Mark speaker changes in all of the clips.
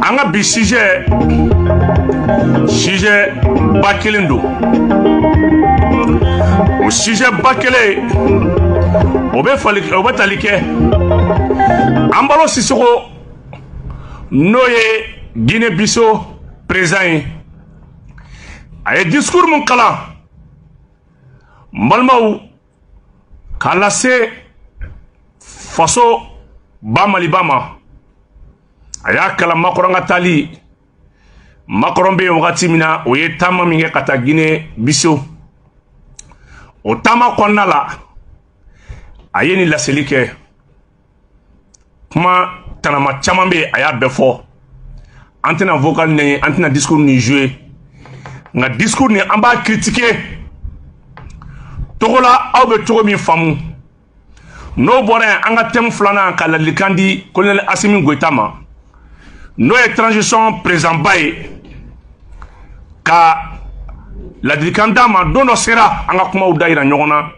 Speaker 1: anga bi sujet bakelindo o sujet bakele o be talike ambalo Sissoko noye Guinée Bissau présent ay discours mon kala mbalmaw kala se faso bamali bama aya kala makoronga tali makorombe wakati mina oye tama minge kata Guinée Bissau o tama konnala ayeni laselike kuma tanama chamambe aya befo antena vocal ne antena discours ni jouer nga discours ni amba critiquer togola awbe togo mi famu no bora anga tem flana kala likandi colonel Assimi Goïta ma no transition présent baye ka la likanda ma dono sera anga kuma udaira nyogona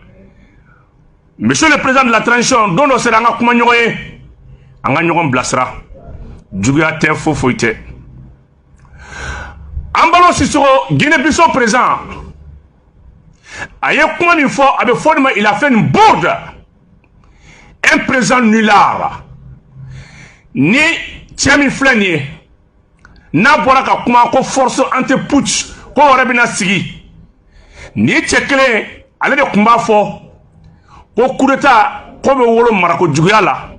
Speaker 1: monsieur le président de la transition dono sera anga kuma nyogoye anga nyogon blasra jugia te fofoite ambalo Sissoko Guinée Bissau présent aye kuma ni fo abe forma il a fait une bourde un présent nulard ni tiami flani na bora ka kuma ko force anti putsch ko rabina sigi ni tchekle ale de kumba fo ko kureta ko be wolo marako juguyala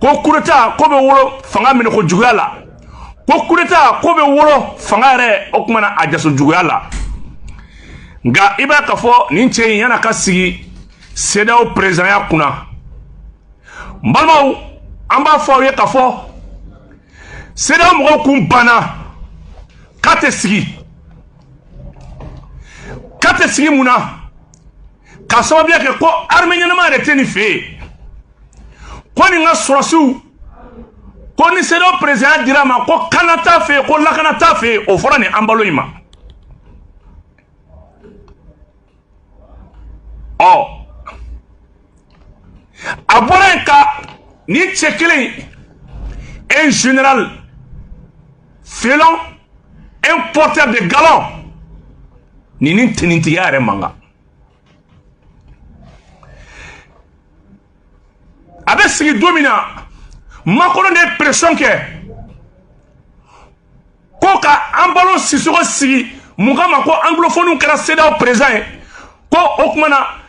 Speaker 1: ko kureta ko be wolo fanga min ko juguyala ko kureta ko be wolo fanga re o kuma na ajaso juguyala nga iba ka fo ni nche yana ka sigi CEDEAO président ya kuna mbalmaw amba fo ye ka fo CEDEAO mo ko bana kate sigi muna ka sababu yake ko armenia na mare teni fe ko ni nga sorosu ko ni CEDEAO président dira ma ko kanata fe ko la kanata fe o fora ni ambalo ima oh aborenka ni tchekele un général félon un porteur de galon ni tinintiyare manga abe sigi domina makoro ne pression ke ko ka ambalo Sissoko sigi mugama ko anglophone kera CEDEAO présent ko okmana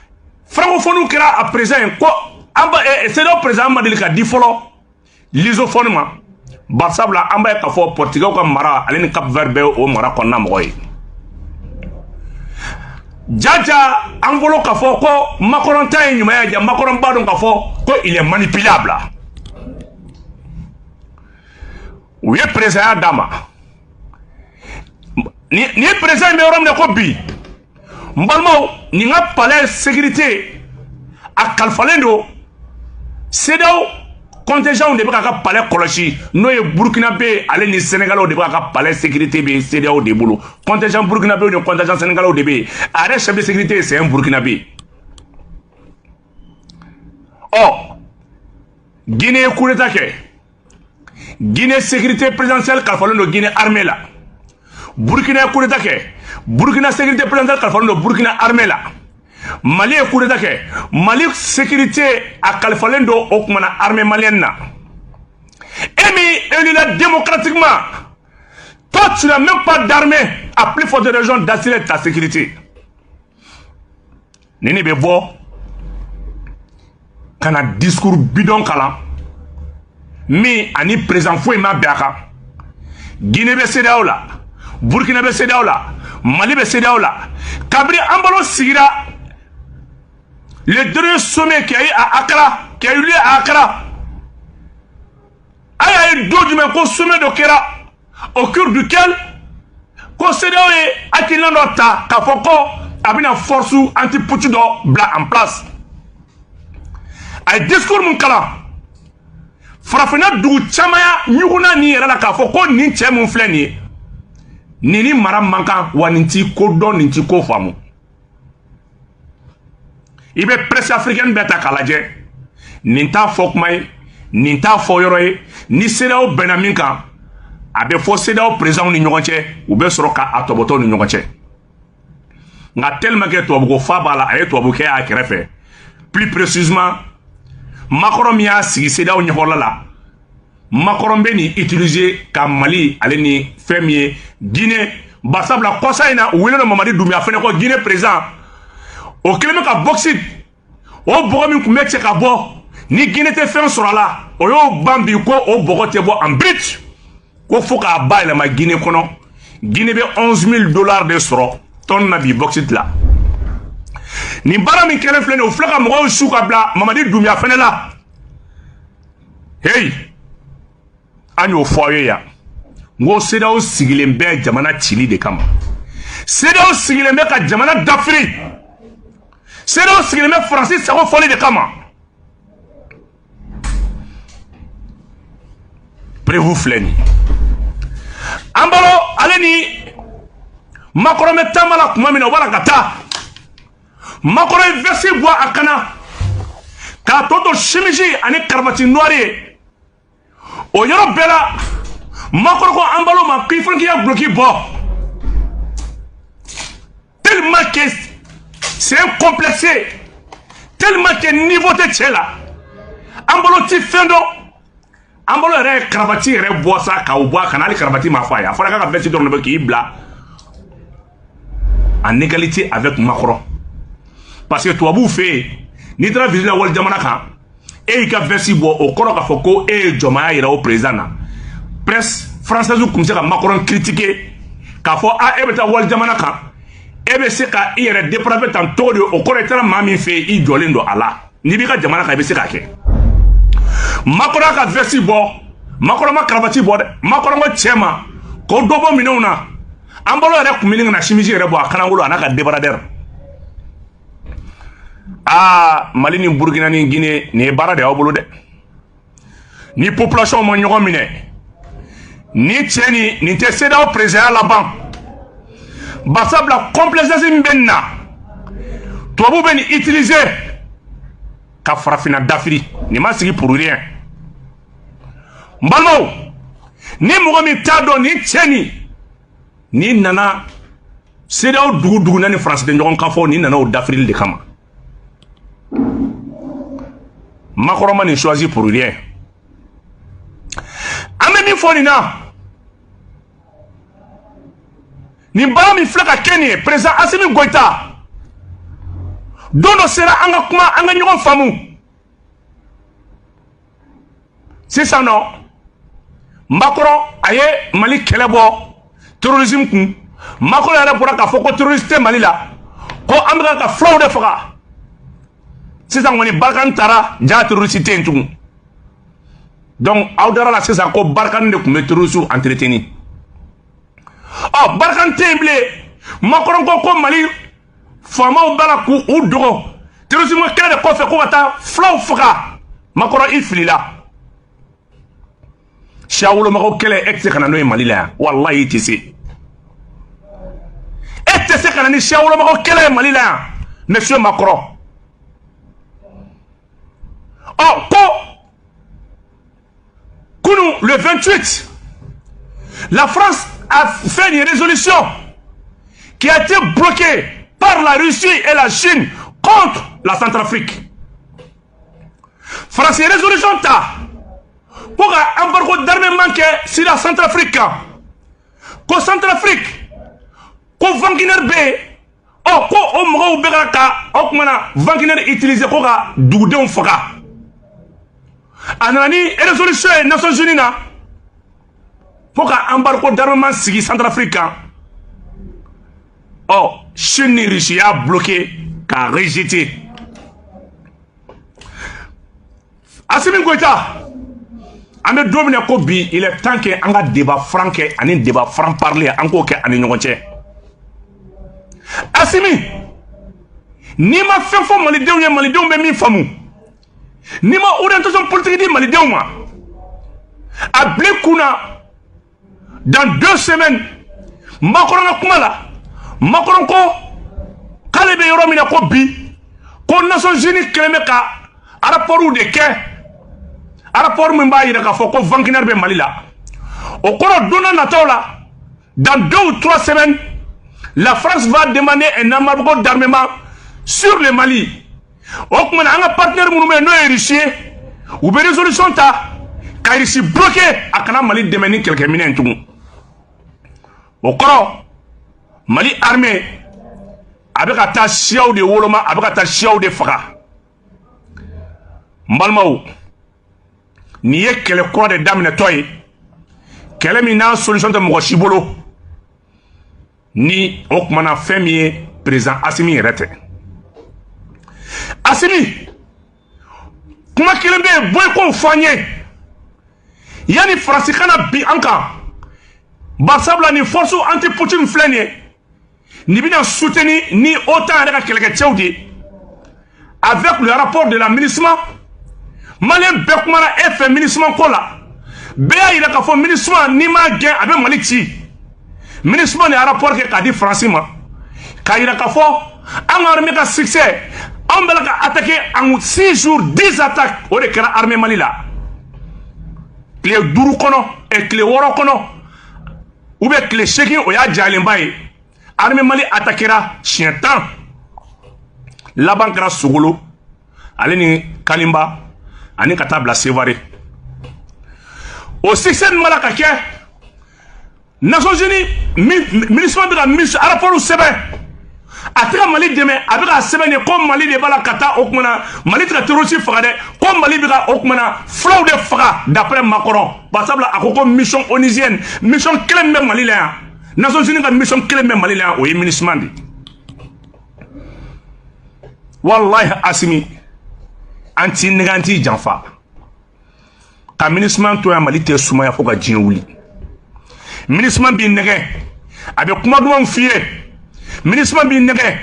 Speaker 1: francophone kera à présent ko amba CEDEAO présent madilika di folo lisophone ma barsabla amba ka fo portugais ko mara aleni Cap Vert o mara ko na moy jaja angolo ka fo ko Macron tay nyuma ya ja Macron badon ka fo ko il est manipulable oui président dama ni président me rom ne ko bi mbalmo ni nga palais sécurité a kalfalendo CEDEAO contingent de ka palais kolochi no ye burkinabé ale ni sénégalo de ka palais sécurité be CEDEAO de bolo contingent burkinabé ou contingent sénégalo de be arrêt chef de sécurité c'est un burkinabé oh Guinée coup d'état ke Guinée sécurité présidentielle kalfalendo Guinée armée là Burkina coup d'état ke Burkina sécurité présidentielle kalfalendo Burkina armée là Mali est coup d'état ke Mali sécurité à kalfalendo okmana armée malienne na élu là démocratiquement toi tu n'as même pas d'armée à plus forte raison d'assurer ta sécurité nini bebo kana discours bidon kala mi ani présent fo ma biaka Guinée be CEDEAO la Burkina be CEDEAO la Mali be CEDEAO la kabri ambalo sigira le dernier sommet qui a eu à Accra qui a eu lieu à Accra a eu deux du même sommet de Kera au cœur duquel ko CEDEAO est akilando ta kafoko abina force anti-Poutine bla en place ay discours mon kala farafina du chamaya nyuguna ni era la kafoko ni che mon fleni ni mara manka waninti ko don ninti ko famu ibe presse africaine beta kalaje ninta fokmay nin t'a fɔ yɔrɔ ye ni CEDEAO bɛnna min kan a bɛ fɔ CEDEAO présidents ni ɲɔgɔn cɛ u bɛ sɔrɔ k'a tɔbɔtɔ ni ɲɔgɔn cɛ nka tellement que tubabuko fa b'a la a ye tubabukɛ y'a kɛrɛfɛ plus précisément Macron min y'a sigi CEDEAO ɲɛfɔla la Macron bɛ nin utiliser ka Mali ale ni fɛn min ye Guinée basabla kɔsa in na u wele Mamadi Doumbouya fɛnɛ ko Guinée président o kɛlen bɛ ka bauxite o bɔgɔ min tun bɛ cɛ ka bɔ ni Guinée tɛ fɛn sɔrɔ a la o y'o ban bi ko o bɔgɔ tɛ bɔ en brut ko fo k'a bayɛlɛma Guinée kɔnɔ Guinée bɛ $11,000 de sɔrɔ tonne na bi bauxite la nin baara min kɛlen filɛ nin ye o filɛ ka mɔgɔw su ka bila Mamadi Doumbouya fɛnɛ la hey an y'o fɔ aw ye yan n ko CEDEAO sigilen bɛ jamana cili de kama CEDEAO sigilen bɛ ka jamana dafiri CEDEAO sigilen bɛ Faransi sago fɔli de kama prévu filɛ nin an balo ale ni Macron bɛ taama la tuma min na o b'a la ka taa Macron ye vesti bɔ a kana k'a tɔ to chemise ani karavati noire ye o yɔrɔ bɛɛ la Macron ko an balo ma k'i fana k'i ka guloki bɔ tellement que c'est un complexe tellement que niveau tɛ cɛ la an balo ti fɛn dɔn an balo yɛrɛ ye karavati yɛrɛ bɔ sa k'aw bɔ a kana hali karavati ma fɔ a ye a fɔra k'a ka vesti dɔrɔn de bɛ k'i bila en égalité avec Macron parce que tubabuw fɛ yen n'i taara visite la wali jamana kan e y'i ka vesti bɔ o kɔrɔ k'a fɔ ko e ye jɔnmaya yira o président na presse française tun bɛ se ka Macron critiquer k'a fɔ a e bɛ taa wali jamana kan e bɛ se ka i yɛrɛ dépraver tan cogo de o kɔrɔ i taara maa min fɛ yen i jɔlen don a la n'i b'i ka jamana kan i bɛ se k'a kɛ Macron y'a ka vesti bɔ Macron ma karavati bɔ dɛ Macron ko cɛ ma ko dɔ bɔ minɛnw na an balo yɛrɛ tun bɛ nin ka na chemise yɛrɛ bɔ a kanangolo a n'a ka débardeur Mali ni Burkina ni Guinée nin ye baara de y'aw bolo dɛ ni population ma ɲɔgɔn minɛ ni cɛ nin tɛ CEDEAO président laban basabla complaisance min bɛ nin na tubabu bɛ nin utiliser ka farafinna dafiri nin ma sigi pour rien n balimaw ni mɔgɔ min t'a dɔn ni cɛ ni nana CEDEAO dugu na ni France de ɲɔgɔn kan fɔ ni nana o dafirili de kama Macron ma nin choisi pour rien an bɛ min fɔ nin na nin baara min filɛ ka kɛ nin ye président Assimi Goïta don dɔ sera an ka kuma an ka ɲɔgɔn faamu sisan nɔ Macron a ye Mali kɛlɛ bɔ terrorisme kun Macron yɛrɛ bɔra k'a fɔ ko terroriste tɛ Mali la ko an bɛ ka fulaw de faga sisan kɔni Barkhane taara ja terroriste tɛ yen tugun donc aw dara la sisan ko Barkhane de tun bɛ terroriste entretenir Barkhane tɛ yen bilen Macron ko Mali faamaw b'a la k'u dogo terrorisme kɛlɛ de kɔfɛ ko ka taa fulaw faga Macron i filila Siya Wolomago kɛlɛ e tɛ se ka na n'o ye Mali la yan walahi i tɛ se e tɛ se ka na ni Siya Wolomago kɛlɛ ye Mali la yan monsieur Macron le 28, la France a fait une résolution qui a été bloquée par la Russie et la Chine contre la Centrafrique. France a résolution pour un embargo d'armement sur la Centrafrique. Ko Centrafrique, ko Wagner B, ko o mɔgɔw bɛ ka o kumana Wagner utiliser ko ka dugudenw faga. A nana ni résolution ye Nations Unies na pour ka embargo d'armement sigi Centrafrique kan. Chine ni Russie y'a bloqué k'a rejeté. Assimi Goïta, an bɛ don min na ko bi il est temps que an ka débat franc kɛ ani débat franc parler an k'o kɛ ani ɲɔgɔn cɛ. Assimi, n'i ma fɛn fɔ malidenw ye malidenw bɛ min faamu. N'i ma orientation politique di malidenw ma a bila kunna dans 2 semaines Macron ka kuma la Macron ko k'ale bɛ yɔrɔ min na ko bi ko Nations Unies kɛlen bɛ ka rapports de kɛ rapport min b'a yira k'a fɔ ko Wagner bɛ Mali la o kɔrɔ donna nataw la dans 2 ou 3 semaines la France va demander un embargo d'armement sur le Mali o kuma na an ka partenaire minnu bɛ n'o ye Russie u bɛ résolution ta ka Russie bloquer a kana Mali dɛmɛ ni kɛlɛkɛminɛn tugun o kɔrɔ Mali armée a bɛ ka taa siyaw de woloma a bɛ ka taa siyaw de faga n balimaw nin ye kɛlɛ kura de daminɛtɔ ye kɛlɛ min n'a solution tɛ mɔgɔ si bolo ni o kumana fɛn min ye président Assimi yɛrɛ tɛ Assimi kuma kelen bɛ yen bɔ i k'o fɔ an ye yanni Faransi kana bi an kan barisabula ni force anti Poutine filɛ nin ye ni bɛna soutenir ni OTAN yɛrɛ ka kɛlɛkɛcɛw de ye avec le rapport de la MINUSMA Malien bɛɛ kumana e fɛ MINUSMA ko la bɛɛ y'a yira k'a fɔ MINUSMA n'i m'a gɛn a bɛ Mali ci MINUSMA ni rapport kɛ k'a di Faransi ma k'a yira k'a fɔ an ka armée ka succès an bɛ ka attaquer en 6 jours 10 attaques o de kɛra armée Mali la tile 5 kɔnɔ tile 6 kɔnɔ ou bien tile 8 o y'a jalenba ye armée Mali attaquera siɲɛ 10 laban kɛra Sogolo ale ni Kalimba ani ka taa bila Sévaré o succès min b'a ka kɛ Nations Unies MINUSMA bɛ ka rapport sɛbɛn a tɛ ka Mali dɛmɛ a bɛ ka sɛbɛn de ko Mali de b'a la ka taa o kumana Mali tɛ ka terroriste faga dɛ ko Mali bɛ ka o kumana fulaw de faga d'après Macron barisabula a ko ko mission onusienne mission kelen bɛ Mali la yan Nations Unies ka mission kelen bɛ Mali la yan o ye MINUSMA de wallahi Assimi an t'i nɛgɛ an t'i janfa ka MINUSMA to yan Mali tɛ sumaya fo ka diɲɛ wuli MINUSMA b'i nɛgɛ a bɛ kuma dumanw f'i ye MINUSMA b'i nɛgɛ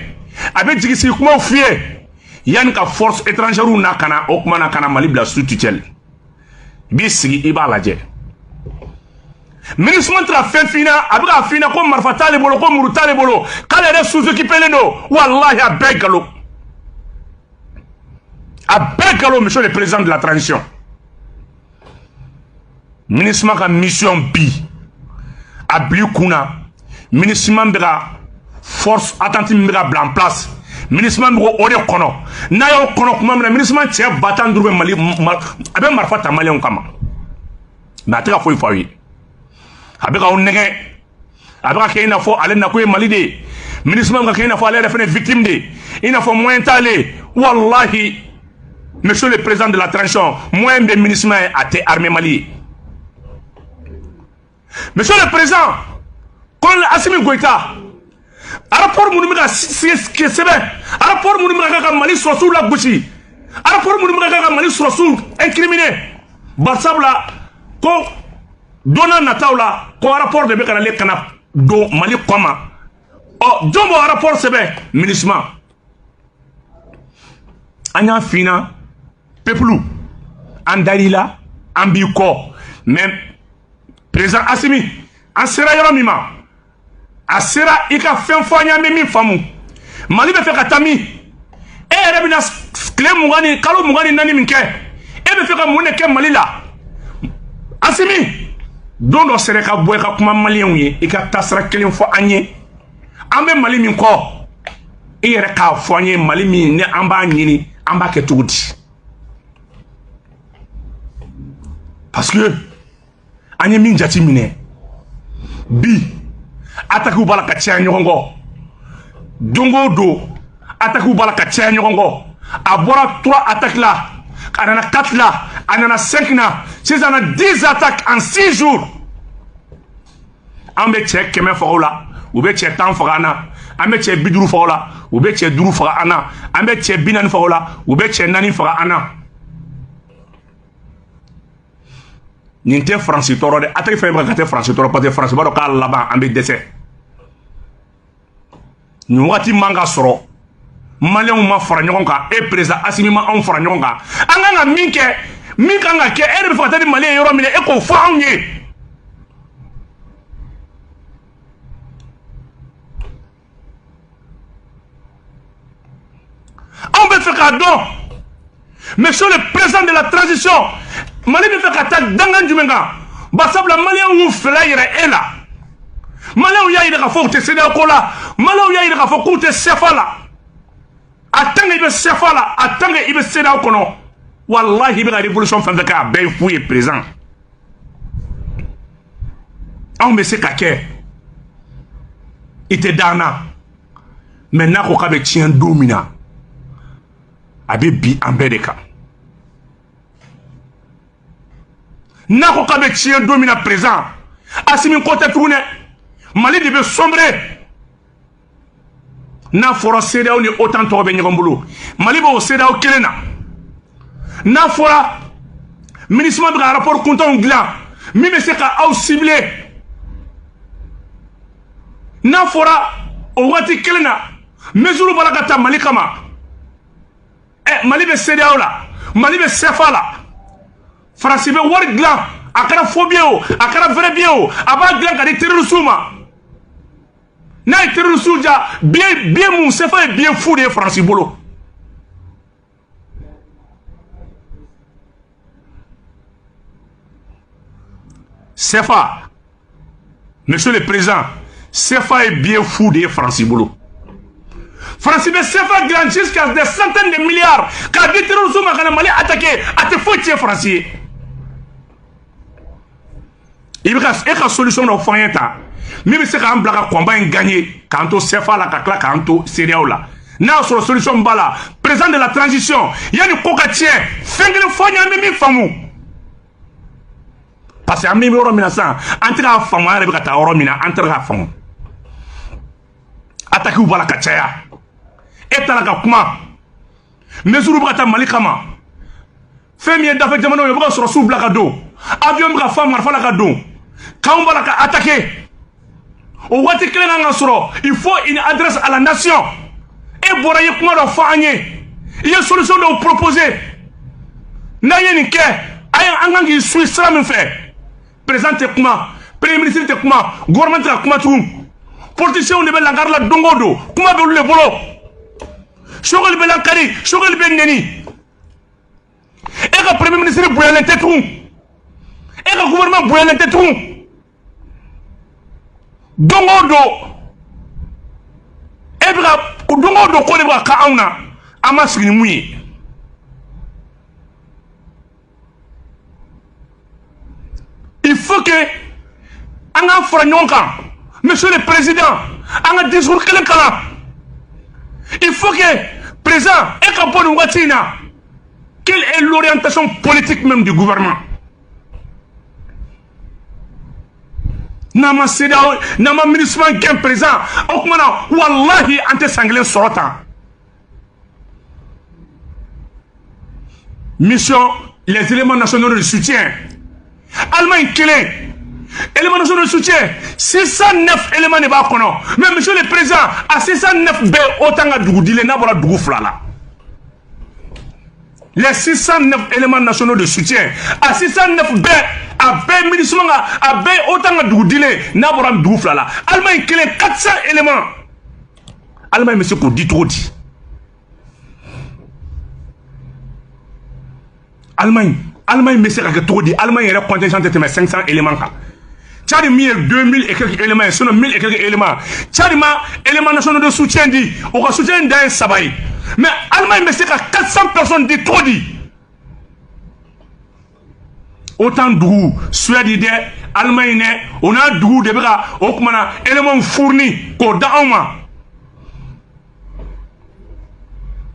Speaker 1: a bɛ jigi sigi kumaw f'i ye yanni ka force étrangère na kana o kuma na kana Mali bila sous tutelle i b'i sigi i b'a lajɛ MINUSMA tɛ ka fɛn f'i ɲɛna a bɛ ka f'i ɲɛna ko marifa t'ale bolo ko muru t'ale bolo k'ale yɛrɛ sous-équipé don wallahi a bɛɛ galon a bɛɛ galon monsieur le président de la transition MINUSMA ka mission bi a bila kun na MINUSMA bɛ ka force attentive min bɛ ka bila en place MINUSMA bɛ k'o de kɔnɔ n'a y'o kɔnɔ kuma min na MINUSMA cɛ 50 bɛ Mali a bɛ marifa ta maliyɛnw kama mais a tɛ ka foyi fɔ aw ye a bɛ k'aw nɛgɛ a bɛ ka kɛ i n'a fɔ ale nakun ye Mali de ye MINUSMA bɛ ka kɛ i n'a fɔ ale yɛrɛ fana victime de ye i n'a fɔ moyen t'ale wallahi monsieur le président de la transition moyen bɛ MINUSMA ye a tɛ armée Mali ye monsieur le président colonel Assimi Goïta rapport minnu bɛ ka sɛbɛn rapport minnu bɛ ka Mali sɔrɔsiw lagosi rapport minnu bɛ ka Mali sɔrɔsiw incriminer barisabula ko donna nataw la ko rapport de bɛ ka nale kana don Mali kɔma ɔ jɔn b'o rapport sɛbɛn MINUSMA an y'a f'i ɲɛna peuple an dar'i la an b'i kɔ mais président Assimi an sera yɔrɔ min ma a sera i ka fɛn fɔ an ye an bɛ min faamu Mali bɛ fɛ ka taa min e yɛrɛ bɛna tile 20 kalo 24 min kɛ e bɛ fɛ ka mun de kɛ Mali la Assimi don dɔ sera ka bɔ i ka kuma maliyɛnw ye i ka taasira kelen fɔ an ye an bɛ Mali min kɔ i yɛrɛ k'a fɔ an ye Mali min ni an b'a ɲini an b'a kɛ cogo di parce que an ye min jati minɛ bi attaque b'a la ka caya ɲɔgɔn kɔ don o don attaque b'a la ka caya ɲɔgɔn kɔ a bɔra 3 attaques la a nana 4 la a nana 5 na sisan na 10 attaques en 6 jours an bɛ cɛ 100 faga o la u bɛ cɛ 10 faga an na an bɛ cɛ 50 faga o la u bɛ cɛ 5 faga an na an bɛ cɛ 40 faga o la u bɛ cɛ 4 faga an na nin tɛ Faransi tɔɔrɔ dɛ attaque fɛn bɛ ka tɛ Faransi tɔɔrɔ parce que Faransi b'a dɔn k'a laban an bɛ dɛsɛ nin wagati man ka sɔrɔ maliyɛnw ma fara ɲɔgɔn kan e président Assimi ma anw fara ɲɔgɔn kan an kan ka min kɛ min kan ka kɛ e de bɛ fɛ ka taa ni Mali ye yɔrɔ min na e k'o fɔ anw ye anw bɛ fɛ k'a dɔn monsieur le président de la transition Mali be fait ka ta dangan jumenga basabla malien wu fela yira ela malien ya yira ka fo te seda ko la malien ya yira ka fo ko te sefala atanga ibe sefala atanga ibe seda ko no wallahi ibe révolution fa ka be fouye présent on me se ka ke ite dana maintenant ko ka be tien domina abi bi ambedeka Nako kabe tien domina présent. Asimi kote tourne. Mali de be sombre. Na fora CEDEAO ni autant to be nyambulu. Mali bo CEDEAO kelena. Na fora ministre de rapport comptant glan. Mi me se ka au ciblé. Na fora o wati kelena. Mesuru balagata Mali kama. Mali be CEDEAO la. Mali be CFA la. France be war glan akara phobio akara vrai bio aba glan ka de terrorisme na terrorisme ja bien mon c'est fait bien fou de France bolo CFA monsieur le président CFA est bien fou de France bolo France be CFA grand jusqu'à des centaines de milliards ka de terrorisme kana Mali attaquer à te faut tirer français. Il y a une solution au fond. Même si on a combat gagné, quand on s'est fait la cacla, quand on s'est fait la. N'a sur la solution bala, président de la transition, il y a une cocatier, fin de fois, il y a même famou. Parce que même euro minasan, entre à famou, il y a euro mina, entre à famou. Attaque ou bala kachaya. Et à la kuma. Mesuru brata malikama. Fait mieux d'affaires de mano, il y a sur sous blacado. Avion de la femme, il y a la quand on va attaquer, il faut une adresse à la nation. Et pour y avoir il y a une solution de proposer. N'ayez que, ayant un Suisse, ça me fait. Président Tekuma, Premier ministre Tekuma, gouvernement Tekuma tout. Politicien on est la garde la dongodo. Comment veut le bolo? Chogol Belankari, Chogol Beneni. Et le Premier ministre Bouyane Tetou. Et le gouvernement Bouyane Tetou. Dongodo ebra dongodo ko le ka auna amasini muyi il faut que anga franyonka monsieur le président anga discours kala kala il faut que président et kaponu watina quelle est l'orientation politique même du gouvernement. Nama CEDEAO, nama ministre gain présent. Okmana, wallahi, ante sanglé sorota. Mission, les éléments nationaux de soutien. Allemagne clé. Éléments nationaux de soutien. 609 éléments de bakono. Mais monsieur le président, à 609 B, autant à Dougoudile, n'a pas de Dougouflala. Les 609 éléments nationaux de soutien. À 609 B, à B ministre, à B autant à Dougoudile, n'a pas de Dougouflala. Allemagne clé 400 éléments. Allemagne, monsieur, qu'on dit trop dit. Allemagne, monsieur, qu'on trop dit. Allemagne, il y a contingent de 500 éléments. Tchad 2000 et quelques éléments, sinon 1000 et quelques éléments. Tchad éléments nationaux de soutien dit, on va soutenir d'un sabay. Mais Allemagne, c'est 400 personnes dit trop dit. Autant d'où, Suède, Allemagne, on a d'où de bras, on a éléments fournis, qu'au daoma.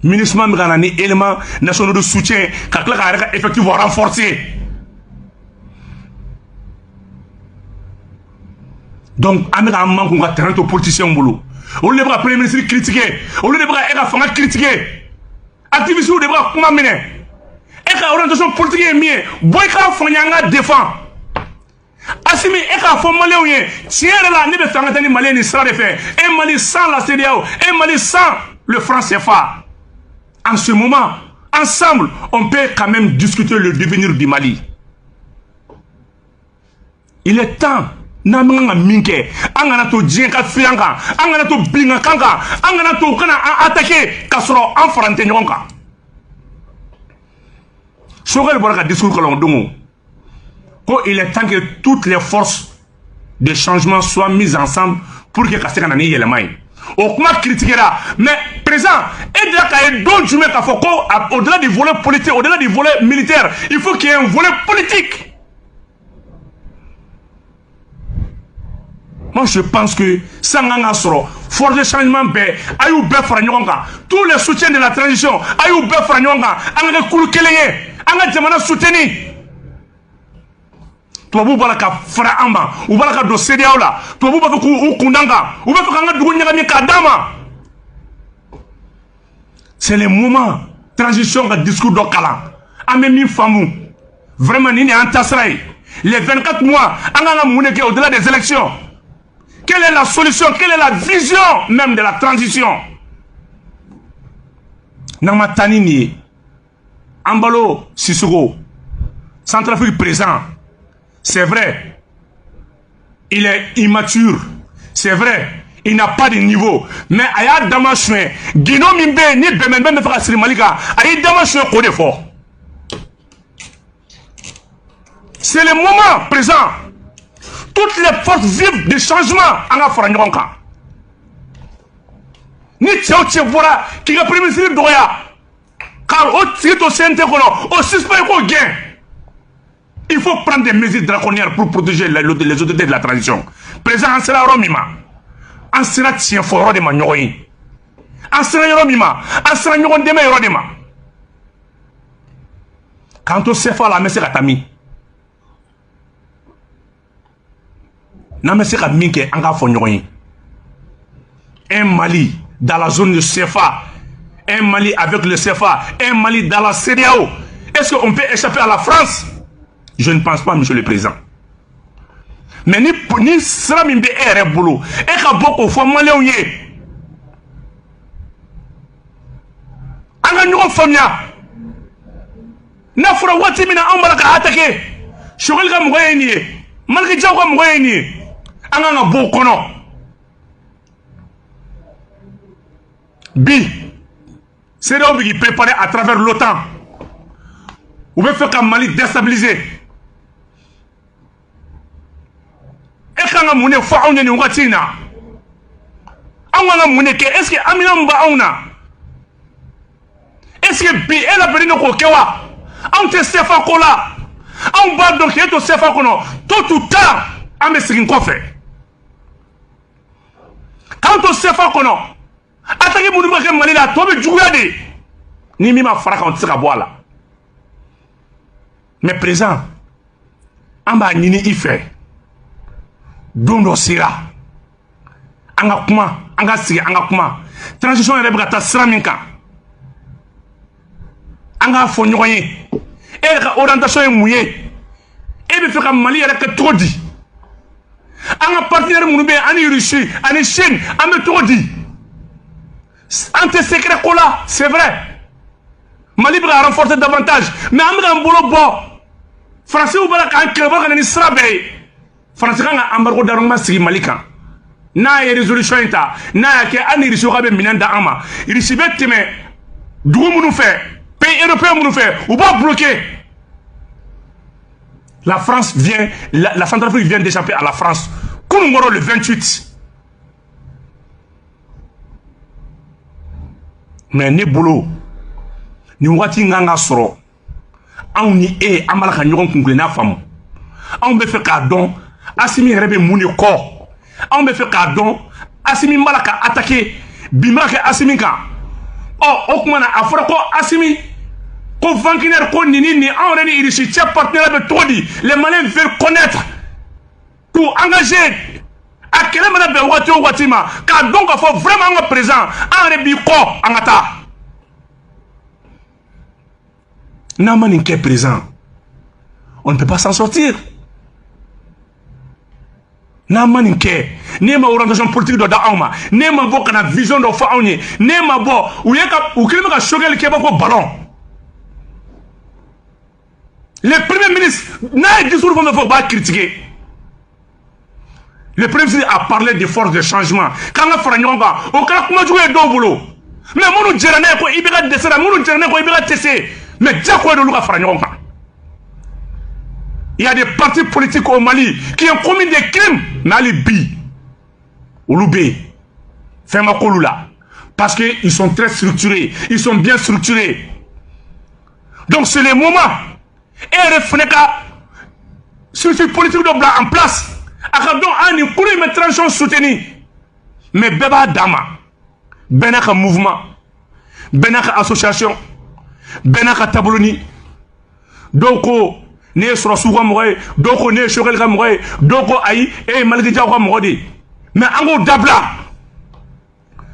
Speaker 1: Ministre Mamrani, éléments nationaux de soutien, quand la effectivement renforcé. Donc, Américain manque un terrain de politicien boulot. On le bras premier ministre critiqué, on le bras EGA fanga critiqué. Activiste ou de bras comment mener. EGA orientation politique est mieux. Boyka fanyanga défend. Assimi EGA font malien. Tiens là, ne be fanga tani malien ni sera de fait. Un Mali sans la CEDEAO, un Mali sans le franc CFA. En ce moment, ensemble, on peut quand même discuter le devenir du Mali. Il est temps. Namanga minke angana to jenka fianga angana to binga kanga angana to kana attaquer kasoro en frante nyonka sogel baraka discours ko long dongo qu'il est temps que toutes les forces de changement soient mises ensemble pour que Kaseka n'en ait l'élément. Au comment critiquer là, mais présent, et de là qu'il y ait d'autres humains qui font au-delà du volet politique, au-delà du volet militaire, il faut qu'il y ait un volet politique. Moi, je pense que Sanganga Soro, force de changement, Ayou Befranyonga, tous les soutiens de la transition, Ayou Befranyonga, Anga Kouloukeleye, Anga Djamana soutenu. Toi, vous avez Fra Amba, vous avez do Sediaola, toi, vous avez Kundanga, vous avez Dounyagami Kadama. C'est le moment, transition, le discours d'Okala. Amemi Famou, vraiment, il y a un tasserai. Les 24 mois, Anga Mouneke au-delà des élections. Quelle est la solution? Quelle est la vision même de la transition? Namatanini, Ambalo Sissoko, Centrafrique présent, c'est vrai, il est immature, c'est vrai, il n'a pas de niveau, mais Aya Damashwe, Guino Mimbe, ni Bemen de Frasri Malika, Aya Damashwe Kodefort. C'est le moment présent. Toutes les forces vives de changement en Afrique. Ni tchao voilà qui a pris le droit. Car au titre au CNT, au suspect au gain. Il faut prendre des mesures draconiennes pour protéger les autorités de la transition. Présent en sera Romima. En sera tien fort de Manioï. En sera Romima. En sera Nyon de Rodema. Quand on s'est fait la messe Katami. Nameseka Minke Anga Fonyoyi. Un Mali dans la zone de CFA, un Mali avec le CFA, un Mali dans la CEDEAO. Est-ce qu'on peut échapper à la France? Je ne pense pas, monsieur le président. Mais ni Sramimbe est boulot. Et qu'à beaucoup de fois, Maléoye. Anga Nyon Famia. Nafra Watimina Ambalaka attaqué. Chourilga Mouayeni. Malgré Djawa Mouayeni. Anga Bokono. Bi. C'est là où il préparé à travers l'OTAN. Vous pouvez faire qu'un Mali déstabilisé. Et quand on a mouné, faut on y watina. On a mouné que est-ce que Amina Mbaona? Est-ce que Bi elle a pris nos coquewa? On te Stéphane Kola. On va donc y être Stéphane Kono. Tout ou tard, on me signe quoi fait? Quand on sait pas qu'on a attaqué mon numéro Mali là, toi tu joues des ni même fera quand tu seras boire là. Mais présent, en bas nini il fait dondo sira, anga kuma, anga sigi, anga kuma. Transition est rebata sraminka, anga fonyoye, et la orientation est mouillée, et bien fait comme Mali elle est trop dit. Un partenaire mounoubé, en Russie, en Chine, en méthode. En tes secrets cola, c'est vrai. Mali va renforcer davantage. Mais en un boulot bon. Français ou pas quand Kébé quand Israël. Français quand embargo d'arrangement c'est Malika. Na y résolution ta. Na y a ani Russie ou bien minanda ama. Russie bête mais d'où nous fait. Pays européen nous fait. Ou pas bloquer. La France vient, la Centrafrique vient d'échapper à la France. Koungoro le 28. Mais ne boulot, ni wati nganga soro. On ni amalaka nyon kungule na femme. On me fait cadeau, Assimi rebe mouni ko. On me fait cadeau, Assimi malaka attaqué, bimaka Assimi ka. Oh, okmana afrako Assimi. Ko vankiner ko nini en reni irishi tia partenaire be todi les Maliens veulent connaître pour engager à quel moment be wati o watima car donc il faut vraiment être présent en rebi ko angata namani qui est présent on ne peut pas s'en sortir namani qui nema orientation politique do da awma nema bo kana vision do fa awni nema bo ou yeka ou kelema ka choquer le keba ko ballon. Le premier ministre n'a discours qu'on ne faut pas critiquer. Le premier ministre a parlé des forces de changement. Quand on a fait un on a joué deux boulots. Mais mon Dieu, il y a des décès, mon Dieu, il y a des décès. Mais Dieu, quoi de l'eau à faire un Il y a des partis politiques au Mali qui ont commis des crimes. Mais Ali Bi, Ouloubé, Femakolula. Parce qu'ils sont très structurés. Ils sont bien structurés. Donc c'est le moment. Et les Fneka, structure politique de blanc en place. Akadon Ani, pour les mettre en soutenu. Mais Beba Dama, Benaka mouvement, Benaka association, Benaka tabloni. Donc, ne sera souvent mourir, donc ne chorel ka mourir, donc aïe, et malgré ça, on va mourir. Mais en gros, d'abla,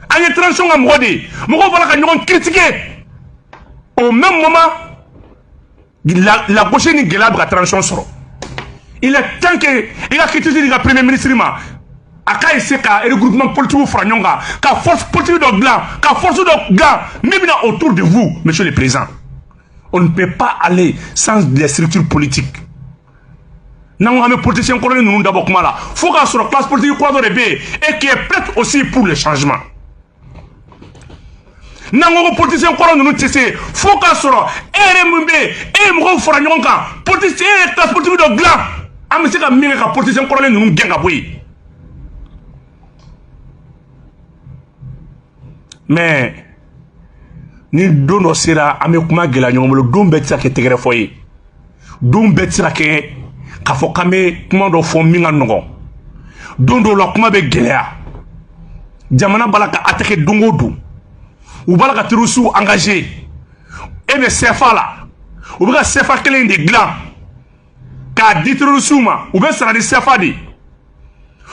Speaker 1: en y tranchant à mourir, mon voilà qu'on critiquer. Au même moment, la prochaine gueule à tranchant sera. Il est temps qu'il a critiqué le premier ministre. Aka Iseka et le regroupement politique Franyonga, qu'a force politique de blanc, qu'a force de blanc, même autour de vous, monsieur le président. On ne peut pas aller sans les structures politiques. Nous avons politiciens qui nous d'abord comment là. Il faut qu'on soit la classe politique et qui est prête aussi pour le changement. Nous avons politiciens qui nous tissent. Il faut qu'on soit RMB et Moukou Franyonga, politiciens et classe politique de blanc. Amisi ka minga ka politiciens qui nous genga boy. Mais ni dono sera ame kuma gela nyomolo dum betira ke tegere foyi dum betira ke ka fo kame kuma do fo minga nongo dondo la kuma be gelea jamana balaka atake dongo du ou balaka tirusu engagé et be sefa la ou be sefa kelen de glan ka ditrusu ma ou be sara de sefa di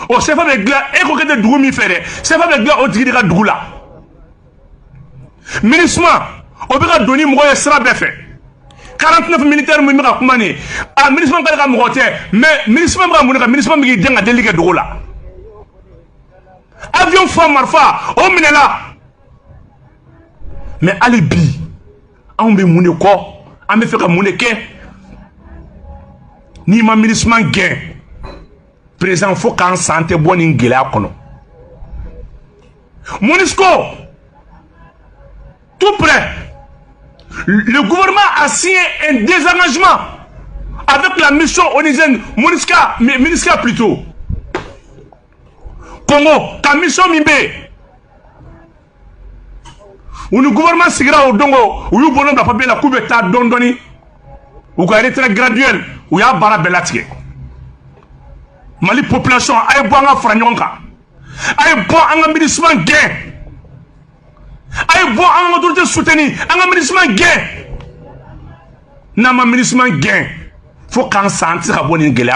Speaker 1: o sefa be glan e ko kete dugu mi fere sefa be glan o tigi de ka dugu la ministre, on peut donner mon sera bien fait. 49 militaires, mais ministre, mais ministre, mais délégué de là. Avion femme marfa, on est là. Mais alibi, on me moune quoi, on me fait comme moune que ni ma ministre gain. Présent, faut qu'en santé bonne ingéla kono. Monisco. Tout près, le gouvernement a signé un désengagement avec la mission onusienne MINUSCA plutôt. Congo, ta mission Mimbe. Où le gouvernement sigra au Dongo, où il y a papier la coupe d'état dondoni, où il y a un retrait graduel, où il y a bara belatier. Mali population, aïe bon à Franyonka, aïe bon à un ministre gain. Aïe, bon, un autorité soutenue, un ministre gain. Nama ministre gain. Faut qu'on sente à bonne gueule.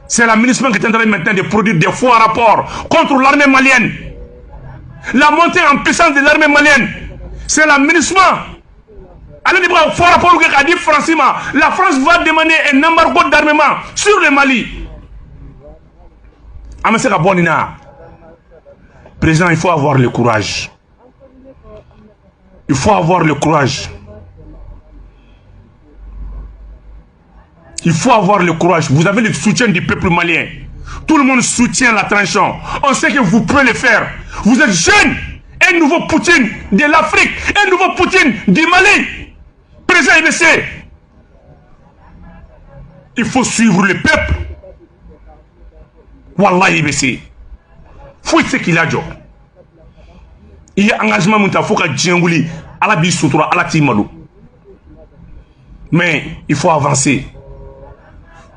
Speaker 1: C'est la ministre qui est en train maintenant de produire des faux rapports contre l'armée malienne. La montée en puissance de l'armée malienne. C'est la ministre. Allez, des faux rapports qui a dit Francima. La France va demander un embargo d'armement sur le Mali. Amaseka Bonina. Président, il faut avoir le courage. Il faut avoir le courage. Il faut avoir le courage. Vous avez le soutien du peuple malien. Tout le monde soutient la transition. On sait que vous pouvez le faire. Vous êtes jeune. Un nouveau Poutine de l'Afrique. Un nouveau Poutine du Mali. Président IBC. Il faut suivre le peuple. Wallah IBC. Faut ce qu'il a dit. Il y a un engagement qui faut que Djengouli à la bisoutra à la Timalou. Mais il faut avancer.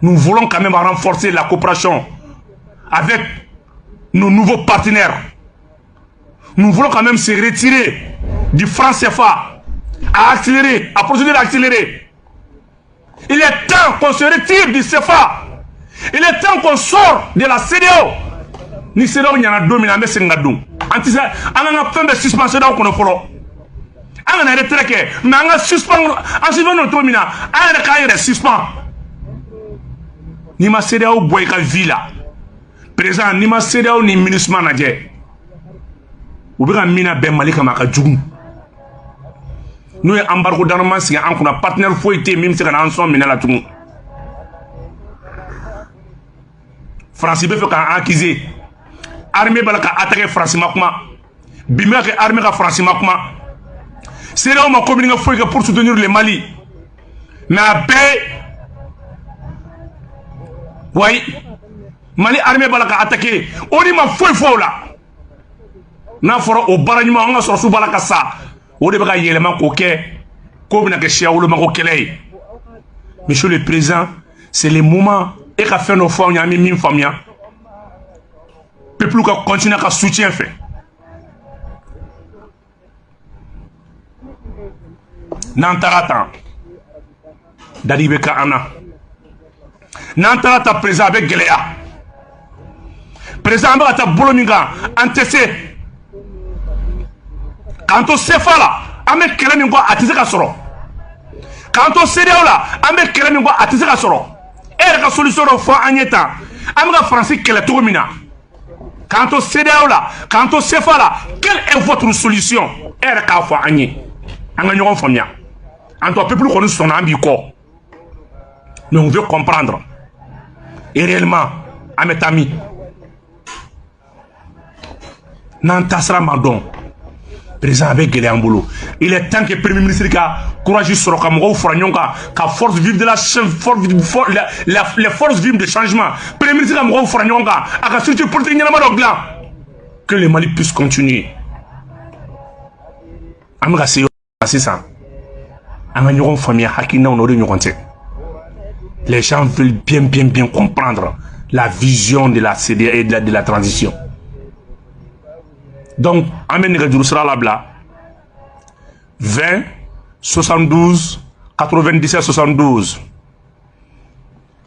Speaker 1: Nous voulons quand même renforcer la coopération avec nos nouveaux partenaires. Nous voulons quand même se retirer du franc CFA, à accélérer, à procéder d'accélérer. Il est temps qu'on se retire du CFA. Il est temps qu'on sort de la CEDEAO. Ni CEDEAO n'y en a deux, mais il y en a cinq. Antisa, on a fait des suspensions qu'on a fait. On a retraité, mais on a suspendu. En suivant notre domina, on a suspend. Ni ma CEDEAO boy ka villa. Président, ni ma CEDEAO ni ministre manager. Ou bien mina ben malika maka djougou. Nous avons embargo d'armement si on a partenaire fouetté même si on a ensemble mina la tout. France be fait qu'un accusé. Armée balaka attaquer France makma. Bimé que armée ka France makma. C'est là où ma communication pour soutenir le Mali. Mais à paix, Oui. Mali armée balaka attaqué. On dit ma foi là. N'a fora au baranyuma on a sur sous balaka ça. On dit baka yelema koke. Comme na ke shiaoule ma kokele. Monsieur le président, c'est le moment et qu'a fait nos fois on y a mis mille familles. Peuple qui continue à soutien fait. Nantarata. Dadibeka Anna. Nantarata président avec Gelea. Président avec Bolominga. Antessé. Quand on s'est fait là, avec Kelemingo à Tizekasoro. Quand on s'est là, avec Kelemingo à Tizekasoro. Et la solution au fond Agneta. Avec Français Keletomina. Quand on s'est là, quand on s'est fait là, quelle est votre solution? Et la fois Agné. Angagnon Famia. En tant que peuple connu son ambico. Mais on veut comprendre. Et réellement, à mes amis, Nantasra Madon, président avec Guéléambolo, il est temps que le Premier ministre a courage sur le Cameroun, la force vive de les forces vives de changement. Le Premier ministre Cameroun, à la structure politique, que le Mali puisse continuer. C'est ça. Les gens veulent bien comprendre la vision de la CDA et de la transition. Donc, Amen sera là-bas. 20, 72, 97, 72.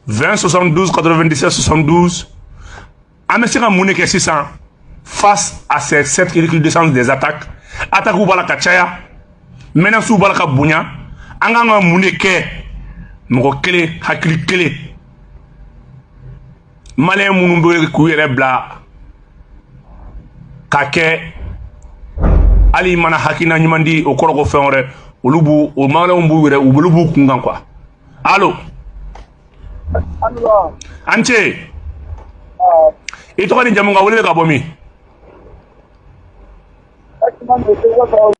Speaker 1: 20, 72, 97, 72. Amen sera Mouné 600 face à cette recrudescence des attaques. Attaque ou balaka chaya. Maintenant, sous balaka bounya. Anganga Mouné Moko kele hakili kele malien munu be ku yere bla kake ali mana hakina nyumandi o koroko fenre olubu o malien mbu yere olubu kungan quoi. Allo anche ito kani jamunga wole ka bomi